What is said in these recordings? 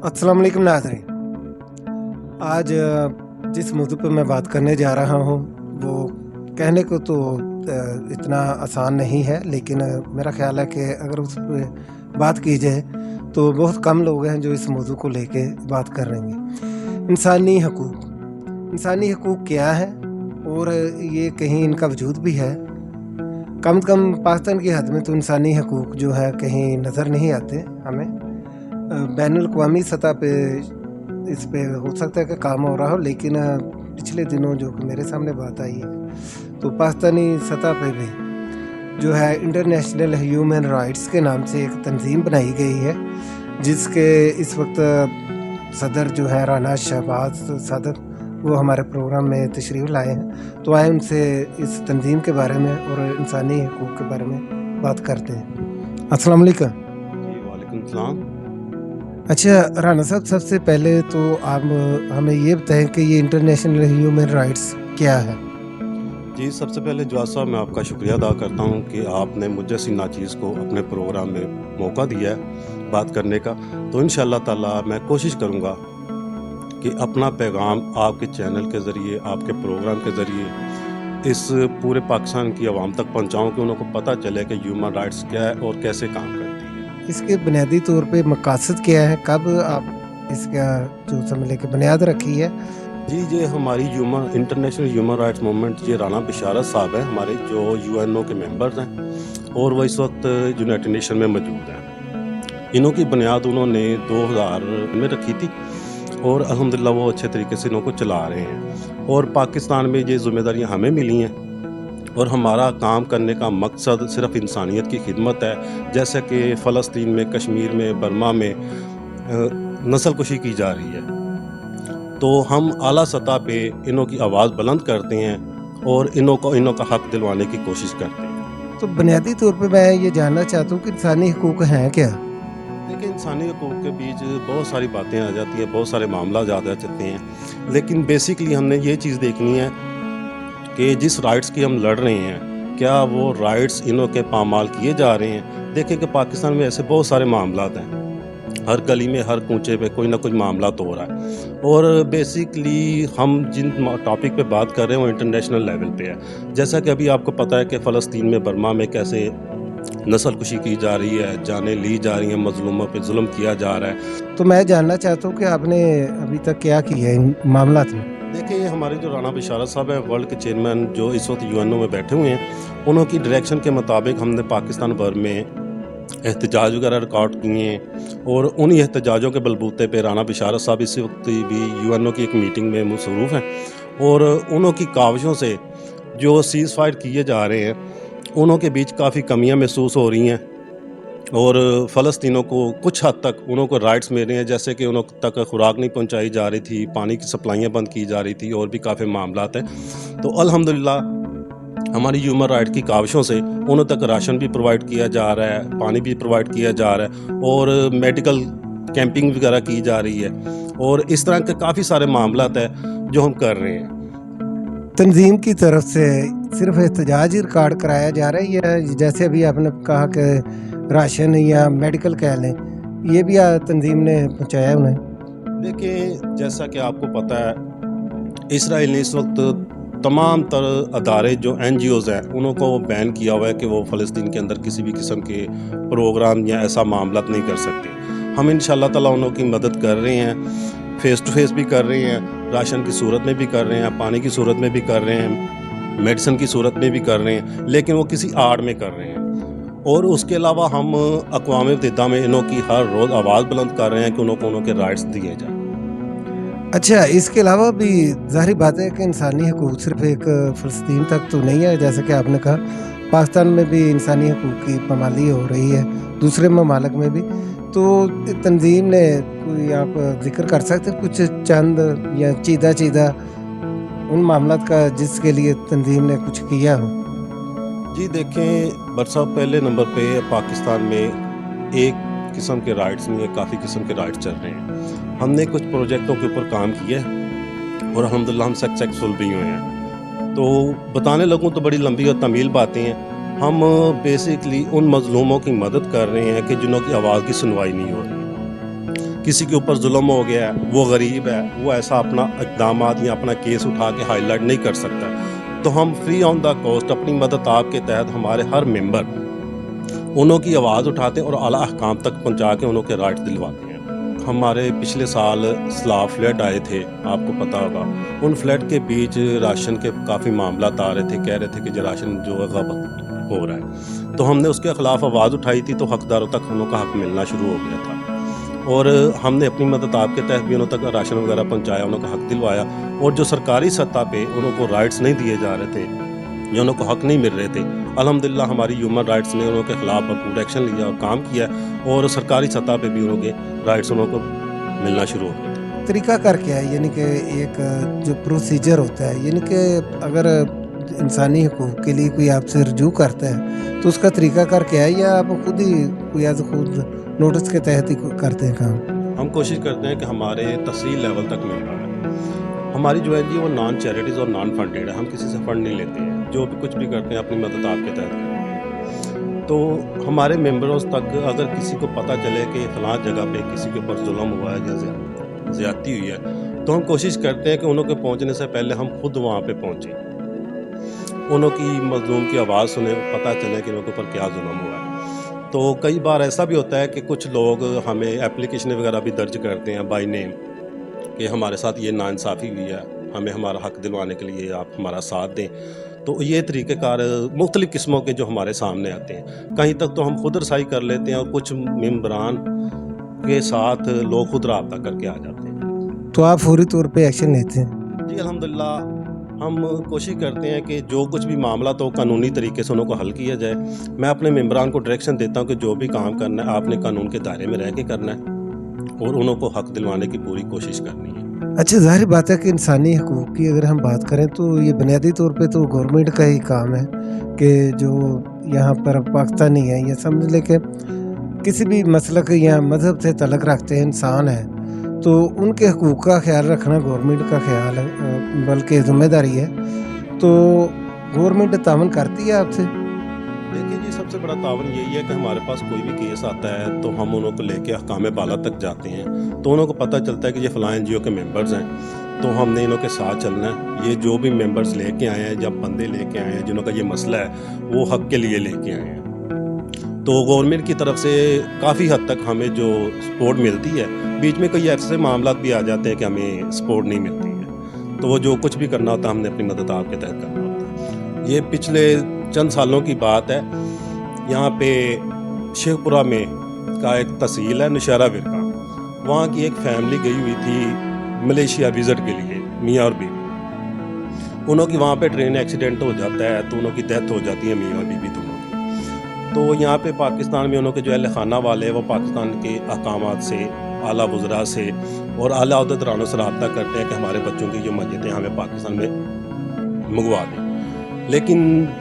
अस्सलाम वालेकुम नाज़रीन। आज जिस मौजू पे मैं बात करने जा रहा हूँ वो कहने को तो इतना आसान नहीं है, लेकिन मेरा ख़्याल है कि अगर उस पे बात की जाए तो बहुत कम लोग हैं जो इस मौजू को लेके बात कर रहे हैं। इंसानी हकूक़ क्या है और ये कहीं इनका वजूद भी है? कम से कम पाकिस्तान की हद में तो इंसानी हकूक़ जो है कहीं नज़र नहीं आते हमें। बैनुल अक़वामी सतह पे इस पे हो सकता है कि काम हो रहा हो, लेकिन पिछले दिनों जो कि मेरे सामने बात आई है तो पाकिस्तानी सतह पे भी जो है इंटरनेशनल ह्यूमन राइट्स के नाम से एक तंजीम बनाई गई है, जिसके इस वक्त सदर जो है राना शहबाज सदर वो हमारे प्रोग्राम में तशरीफ़ लाए हैं। तो आए उनसे इस तंजीम के बारे में और इंसानी हकूक़ के बारे में बात करते हैं। अस्सलाम वालेकुम। जी वालेकुम सलाम। अच्छा राना साहब, सबसे पहले तो आप हमें ये बताएं कि ये इंटरनेशनल ह्यूमन राइट्स क्या है? जी सबसे पहले जवाद साहब मैं आपका शुक्रिया अदा करता हूँ कि आपने मुझे जैसी नाचीज़ को अपने प्रोग्राम में मौका दिया है बात करने का। तो इंशाअल्लाह ताला मैं कोशिश करूँगा कि अपना पैगाम आपके चैनल के ज़रिए, आपके प्रोग्राम के ज़रिए इस पूरे पाकिस्तान की आवाम तक पहुँचाऊँ कि उनको पता चले कि ह्यूमन राइट्स क्या है और कैसे काम करती है। इसके बुनियादी तौर पे मकासद क्या है? कब आप इसका जो समझ लें कि बुनियाद रखी है? जी ये हमारी इंटरनेशनल ह्यूमन राइट्स मूवमेंट, ये राना बिशारत साहब हैं हमारे जो यूएनओ के मेंबर्स हैं और वो इस वक्त यूनाइटेड नेशन में मौजूद हैं। इन्हों की बुनियाद उन्होंने 2000 में रखी थी और अल्हम्दुलिल्लाह वो अच्छे तरीके से इनको चला रहे हैं और पाकिस्तान में ये ज़िम्मेदारियाँ हमें मिली हैं और हमारा काम करने का मकसद सिर्फ इंसानियत की खिदमत है। जैसे कि फ़लस्तीन में, कश्मीर में, बर्मा में नस्ल कुशी की जा रही है, तो हम आला सतह पे इन्हों की आवाज़ बुलंद करते हैं और इन्हों का हक दिलवाने की कोशिश करते हैं। तो बुनियादी तौर पे मैं ये जानना चाहता हूँ कि इंसानी हकूक़ हैं क्या? देखिए इंसानी हकूक़ के बीच बहुत सारी बातें आ जाती हैं, बहुत सारे मामला ज़्यादा चलते हैं, लेकिन बेसिकली हमने ये चीज़ देखनी है कि जिस राइट्स की हम लड़ रहे हैं क्या वो राइट्स इन्हों के पामाल किए जा रहे हैं। देखिए कि पाकिस्तान में ऐसे बहुत सारे मामलात हैं, हर गली में, हर कूचे पे कोई ना कोई मामला तो हो रहा है और बेसिकली हम जिन टॉपिक पे बात कर रहे हैं वो इंटरनेशनल लेवल पे है। जैसा कि अभी आपको पता है कि फ़लस्तीन में, बर्मा में कैसे नस्ल कुशी की जा रही है, जानें ली जा रही हैं, मजलूमों पे जुल्म किया जा रहा है। तो मैं जानना चाहता हूँ कि आपने अभी तक क्या किया है इन मामलात में? देखिए हमारे जो राना बिशारत साहब हैं, वर्ल्ड के चेयरमैन जो इस वक्त यूएनओ में बैठे हुए हैं, उन्हों की डायरेक्शन के मुताबिक हमने पाकिस्तान भर में एहतजाज वगैरह रिकॉर्ड किए हैं और उन एहतजाजों के बलबूते पे राना बिशारत साहब इस वक्त भी यूएनओ की एक मीटिंग में मसरूफ़ हैं और उन्हों की काविशों से जो सीज़ फायर किए जा रहे हैं उन्हों के बीच काफ़ी कमियां महसूस हो रही हैं और फ़लस्तीनों को कुछ हद तक उन्हों को राइट्स मिल रहे हैं, जैसे कि उन्हों तक खुराक नहीं पहुंचाई जा रही थी, पानी की सप्लाइयाँ बंद की जा रही थी और भी काफ़ी मामलात हैं। तो अल्हम्दुलिल्लाह हमारी ह्यूमन राइट की काविशों से उन्हों तक राशन भी प्रोवाइड किया जा रहा है, पानी भी प्रोवाइड किया जा रहा है और मेडिकल कैंपिंग वगैरह की जा रही है और इस तरह के काफ़ी सारे मामलात हैं जो हम कर रहे हैं। तंजीम की तरफ से सिर्फ एहतजाज ही रिकॉर्ड कराया जा रहा है या जैसे अभी आपने कहा कि राशन या मेडिकल कह लें, ये भी तंजीम ने पहुँचाया उन्हें? देखिए जैसा कि आपको पता है इसराइल ने इस वक्त तमाम तर अदारे जो NGOs हैं उन्हों को बैन किया हुआ है कि वो फ़लस्तीन के अंदर किसी भी किस्म के प्रोग्राम या ऐसा मामला नहीं कर सकते। हम इंशाअल्लाह ताला उन्हों की मदद कर रहे हैं, फ़ेस टू फेस भी कर रहे हैं, राशन की सूरत में भी कर रहे हैं, पानी की सूरत में भी कर रहे हैं, मेडिसिन की सूरत में भी कर रहे हैं, लेकिन वो किसी आड़ में कर रहे हैं। और उसके अलावा हम अक़वाम मुत्तहिदा में इन्हों की हर रोज़ आवाज़ बुलंद कर रहे हैं कि उन्हों के राइट्स दिए जाएँ। अच्छा, इसके अलावा भी ज़ाहिर बात है कि इंसानी हकूक़ सिर्फ एक फ़लस्तीन तक तो नहीं है, जैसे कि आपने कहा पाकिस्तान में भी इंसानी हकूक़ की पामाली हो रही है, दूसरे ममालिक में भी। तो तंजीम ने कोई आप ज़िक्र कर सकते हैं कुछ चंद या चीदा उन मामलात का जिसके लिए तंजीम ने कुछ किया हो? जी देखें बट साहब, पहले नंबर पे पाकिस्तान में एक किस्म के राइट्स नहीं है, काफ़ी किस्म के राइट्स चल रहे हैं। हमने कुछ प्रोजेक्टों के ऊपर काम किया है और अल्हम्दुलिल्लाह हम सक्सेसफुल भी हुए हैं। तो बताने लगूँ तो बड़ी लंबी और तमील बातें हैं। हम बेसिकली उन मज़लूमों की मदद कर रहे हैं कि जिन्हों की आवाज़ की सुनवाई नहीं हो रही। किसी के ऊपर जुल्म हो गया है, वो गरीब है, वो ऐसा अपना इक़दामात या अपना केस उठा के हाईलाइट नहीं कर सकता, तो हम फ्री ऑन द कॉस्ट अपनी मदद आपके तहत हमारे हर मेंबर उन्हों की आवाज़ उठाते हैं और आला अहकाम तक पहुंचा के उन्हों के राइट्स दिलवाते हैं। हमारे पिछले साल सैलाब फ्लड आए थे, आपको पता होगा। उन फ्लड के बीच राशन के काफ़ी मामला आ रहे थे, कह रहे थे कि जो राशन जो है गलत हो रहा है, तो हमने उसके ख़िलाफ़ आवाज़ उठाई थी, तो हकदारों तक उन्हों का हक मिलना शुरू हो गया था और हमने अपनी मदद आपके तहत भी उन्हों तक राशन वगैरह पहुंचाया, उन्हों का हक दिलवाया। और जो सरकारी सतह पे उन्हों को राइट्स नहीं दिए जा रहे थे या उन्हों को हक नहीं मिल रहे थे, अल्हम्दुलिल्लाह हमारी ह्यूमन राइट्स ने उन्हों के ख़िलाफ़ भरपूर एक्शन लिया और काम किया और सरकारी सतह पे भी उन्हों के राइट्स उन्हों को मिलना शुरू हो गए। तरीक़ाकार क्या है, यानी कि एक जो प्रोसीजर होता है, यानी कि अगर इंसानी हकूक़ के लिए कोई आपसे रजू करता है तो उसका तरीक़ाकार क्या है, या आप खुद ही कोई आज खुद नोटिस के तहत ही करते हैं काम? हम कोशिश करते हैं कि हमारे तहसील लेवल तक मिल रहा है। हमारी जो एन जी ओ नॉन चैरिटीज़ और नॉन फंडेड है, हम किसी से फंड नहीं लेते हैं, जो भी कुछ भी करते हैं अपनी मदद आपके तहत करते हैं। तो हमारे मेंबरों तक अगर किसी को पता चले कि फ़लाँ जगह पे किसी के ऊपर जुल्म हुआ है या ज़्यादती हुई है, तो हम कोशिश करते हैं कि उन्हों के पहुँचने से पहले हम खुद वहाँ पे पहुँचें, उन्हों की मज़लूम की आवाज़ सुने, पता चले कि उनके ऊपर क्या जुल्म हुआ है। तो कई बार ऐसा भी होता है कि कुछ लोग हमें एप्लीकेशन वगैरह भी दर्ज करते हैं बाय नेम कि हमारे साथ ये नाइंसाफ़ी हुई है, हमें हमारा हक दिलवाने के लिए आप हमारा साथ दें। तो ये तरीक़ेकार मुख्तलिफ़ किस्मों के जो हमारे सामने आते हैं, कहीं तक तो हम खुद रसाई कर लेते हैं और कुछ मेंबरान के साथ लोग खुद राब्ता करके आ जाते हैं। तो आप फौरी तौर पे एक्शन लेते हैं? जी अल्हम्दुलिल्लाह, हम कोशिश करते हैं कि जो कुछ भी मामला तो कानूनी तरीके से उनको हल किया जाए। मैं अपने मेंबरान को डायरेक्शन देता हूं कि जो भी काम करना है आपने कानून के दायरे में रह के करना है और उन्हों को हक दिलवाने की पूरी कोशिश करनी है। अच्छा, ज़ाहिर बात है कि इंसानी हकूक़ की अगर हम बात करें तो ये बुनियादी तौर पे तो गवर्नमेंट का ही काम है कि जो यहाँ पर पाकिस्तानी है या समझ लें कि किसी भी मसलक या मज़हब से तल्लुक़ रखते हैं इंसान है, तो उनके हकूक़ का ख्याल रखना गवर्नमेंट का ख्याल है, बल्कि ज़िम्मेदारी है। तो गवर्नमेंट तावन करती है आपसे? देखिए जी, सबसे बड़ा तावन यही है कि हमारे पास कोई भी केस आता है तो हम उन्हों को लेके अहकाम बाला तक जाते हैं, तो उन्हों को पता चलता है कि ये फ़लाँ एन जी ओ के मेंबर्स हैं, तो हमने इन्हों के साथ चलना है। ये जो भी मेंबर्स लेके आए हैं, जब बंदे लेके आए हैं जिन्हों का ये मसला है, वो हक के लिए लेके आए हैं, तो गवर्नमेंट की तरफ से काफ़ी हद तक हमें जो सपोर्ट मिलती है। बीच में कई ऐसे मामला भी आ जाते हैं कि हमें सपोर्ट नहीं मिलती है, तो वो जो कुछ भी करना होता है हमने अपनी मदद आपके तहत करना होता है। ये पिछले चंद सालों की बात है, यहाँ पे शेखपुरा में का एक तहसील है नौशहरा विरका, वहाँ की एक फैमिली गई हुई थी मलेशिया विज़िट के लिए, मियाँ और बीवी। उन्हों की वहाँ पे ट्रेन एक्सीडेंट हो जाता है तो उन्हों की डेथ हो जाती है, मियाँ और बीवी दोनों की। तो यहाँ पे पाकिस्तान में उन्हों के जो अहल खाना वाले हैं वो पाकिस्तान के अहकामात से, आला वज़रा से और आला अहदेदारों से रब्ता करते हैं कि हमारे बच्चों की जो मैयतें हमें पाकिस्तान में मंगवा दें। लेकिन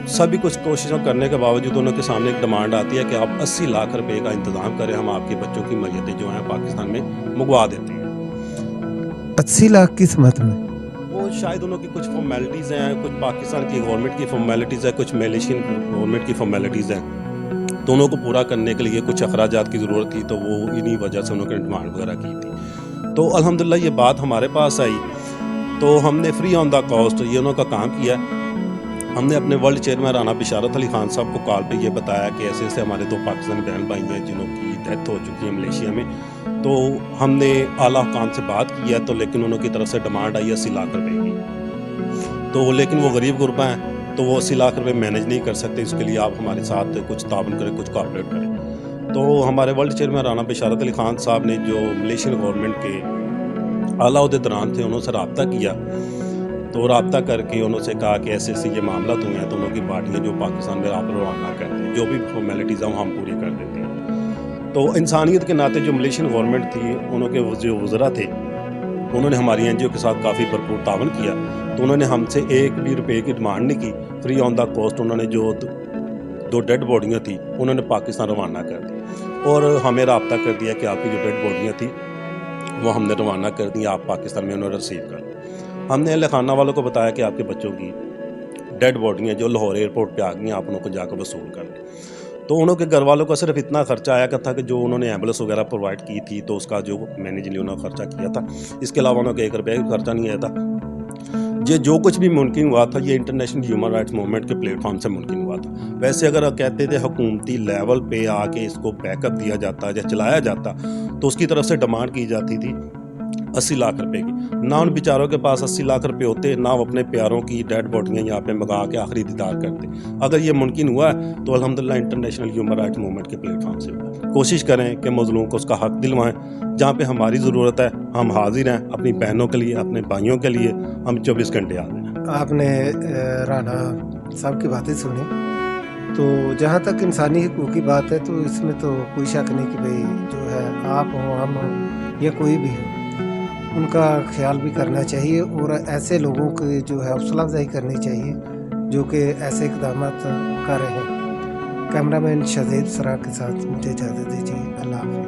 सभी कुछ कोशिशों करने के बावजूद उनके सामने एक डिमांड आती है कि आप 80 लाख रुपए का इंतज़ाम करें, हम आपके बच्चों की मैयतें जो हैं पाकिस्तान में मंगवा देते हैं। 80 लाख किस मत में? वो शायद उनकी कुछ फॉर्मेलिटीज़ हैं, कुछ पाकिस्तान की गवर्नमेंट की फॉर्मेलिटीज़ है, कुछ मलेशियन गवर्नमेंट की फॉर्मेलिटीज़ हैं, दोनों को पूरा करने के लिए कुछ अखराजात की ज़रूरत थी, तो वो इन्हीं वजह से उन्होंने डिमांड वगैरह की थी। तो अल्हम्दुलिल्लाह ये बात हमारे पास आई, तो हमने फ्री ऑन द कॉस्ट ये उन्होंने काम किया। हमने अपने वर्ल्ड चेयरमैन राना बिशारत अली खान साहब को कॉल पे ये बताया कि ऐसे ऐसे हमारे 2 पाकिस्तानी बहन भाई हैं जिन्हों की डेथ हो चुकी है मलेशिया में, तो हमने आला हुकाम से बात की है, तो लेकिन उन्होंने की तरफ से डिमांड आई 80 लाख रुपए की, तो लेकिन वो गरीब गुरबा हैं, तो वो 80 लाख रुपए मैनेज नहीं कर सकते, इसके लिए आप हमारे साथ कुछ ताउन करें, कुछ कोऑपरेट करें। तो हमारे वर्ल्ड चेयरमैन राना बिशारत अली खान साहब ने जो मलेशियन गवर्नमेंट के आला अहदेदारान थे उन्होंने रब्ता किया, तो रब्ता करके उन्होंने कहा कि ऐसे ऐसे ये मामला हुए हैं, तो उनकी पार्टियाँ जो पाकिस्तान में आप रवाना करते हैं, जो भी फॉर्मेलिटीज़ हैं हम पूरी कर देते हैं। तो इंसानियत के नाते जो मलेशियन गवर्नमेंट थी, उनके जो वज़रा थे, उन्होंने हमारी एन जी ओ के साथ काफ़ी भरपूर तावन किया, तो उन्होंने हमसे 1 भी रुपये की डिमांड नहीं की। फ्री ऑन द कॉस्ट उन्होंने जो 2 डेड बॉडियाँ थी उन्होंने पाकिस्तान रवाना कर दी और हमें रब्ता कर दिया कि आपकी जो डेड बॉडियाँ थी वो हमने रवाना कर दी, आप पाकिस्तान में उन्हें रिसीव कर। हमने अहल खाना वालों को बताया कि आपके बच्चों की डेड बॉडियाँ जो लाहौर एयरपोर्ट पे आ गई हैं, आप उनको जाकर वसूल कर लें। तो उन्होंने घर वालों का सिर्फ इतना खर्चा आया था कि जो उन्होंने एम्बुलेंस वगैरह प्रोवाइड की थी, तो उसका जो मैनेजली उन्होंने खर्चा किया था। इसके अलावा उन्होंने 1 रुपया भी खर्चा नहीं आया था। ये जो कुछ भी मुमकिन हुआ था, ये इंटरनेशनल ह्यूमन राइट्स मूवमेंट के प्लेटफॉर्म से मुमकिन हुआ था। वैसे अगर कहते थे हुकूमती लेवल पे आके इसको बैकअप दिया जाता या चलाया जाता, तो उसकी तरफ से डिमांड की जाती थी 80 लाख रुपए की। ना उन बेचारों के पास 80 लाख रुपए होते, ना वो अपने प्यारों की डेड बॉडियाँ यहाँ पे मंगा के आखिरी दीदार करते। अगर ये मुमकिन हुआ है तो अल्हम्दुलिल्लाह इंटरनेशनल ह्यूमन राइट्स मूवमेंट के प्लेटफॉर्म से हुआ। कोशिश करें कि मजलूम को उसका हक दिलवाएं। जहाँ पे हमारी ज़रूरत है हम हाजिर हैं, अपनी बहनों के लिए, अपने भाइयों के लिए हम 24 घंटे हाजिर हैं। आपने राणा साहब की बातें सुनी, तो जहाँ तक इंसानी हकूक़ की बात है तो इसमें तो कोई शक नहीं कि भाई जो है आप हो, हम हो या कोई भी हो, उनका ख्याल भी करना चाहिए और ऐसे लोगों की जो है हौसला अफजाई करनी चाहिए जो कि ऐसे इक़दाम कर रहे हैं। कैमरामैन शाहिद सरा के साथ मुझे इजाज़त दीजिए। अल्लाह हाफ़िज़।